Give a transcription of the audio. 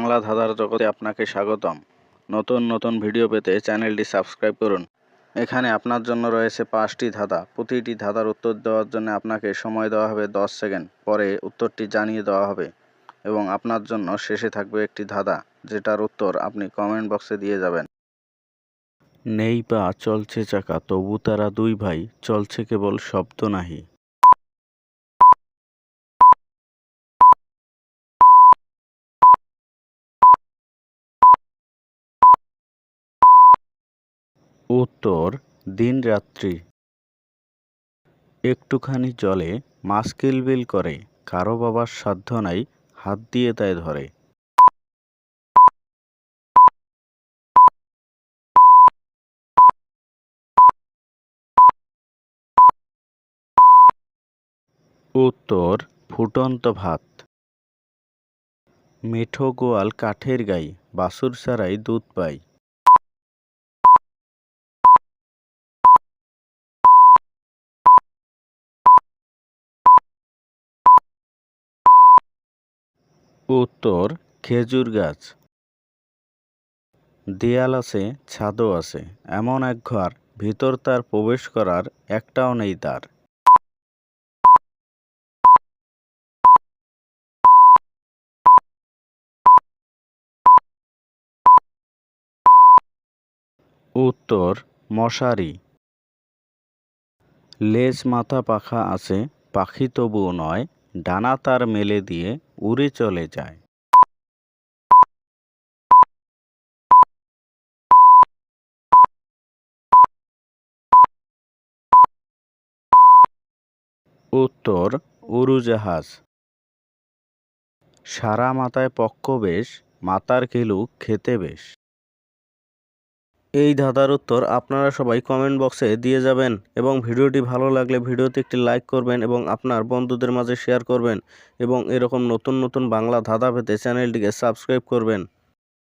বাংলা ধাঁধার জগতে আপনাকে স্বাগতম। নতুন নতুন ভিডিও পেতে চ্যানেলটি সাবস্ক্রাইব করুন। এখানে আপনার জন্য রয়েছে 5টি ধাঁধা। প্রতিটি ধাঁধার উত্তর দেওয়ার জন্য আপনাকে সময় দেওয়া হবে 10 সেকেন্ড। পরে উত্তরটি জানিয়ে দেওয়া হবে এবং আপনার জন্য শেষে থাকবে একটি ধাঁধা, যেটার উত্তর আপনি কমেন্ট বক্সে দিয়ে যাবেন। নেই পা চলছে চাকা, তবু তারা দুই ভাই, চলছে কেবল শব্দ নাহি। উত্তর দিন রাত্রি। একটুখানি জলে মাছ কিলবিল করে, কারো বাবার সাধ্য নাই, হাত দিয়ে তাই ধরে। উত্তর ফুটন্ত ভাত। মেঠো গোয়াল কাঠের গাই, বাছুর ছাড়াই দুধ পাই। উত্তর খেজুর গাছ। দেয়াল আছে, ছাদও আছে, এমন এক ঘর, ভিতর তার প্রবেশ করার একটাও নেই দ্বার। উত্তর মশারি। লেজ মাথা পাখা আছে, পাখি তবুও নয়, ডানা তার মেলে দিয়ে উড়ে চলে যায়। উত্তর উড়োজাহাজ। সারা মাথায় পক্ষ বেশ, মাথার কিলু খেতে বেশ। এই ধাঁধার উত্তর আপনারা সবাই কমেন্ট বক্সে দিয়ে যাবেন এবং ভিডিওটি ভালো লাগলে ভিডিওতে একটি লাইক করবেন এবং আপনার বন্ধুদের মাঝে শেয়ার করবেন এবং এরকম নতুন নতুন বাংলা ধাঁধা পেতে চ্যানেলটিকে সাবস্ক্রাইব করবেন।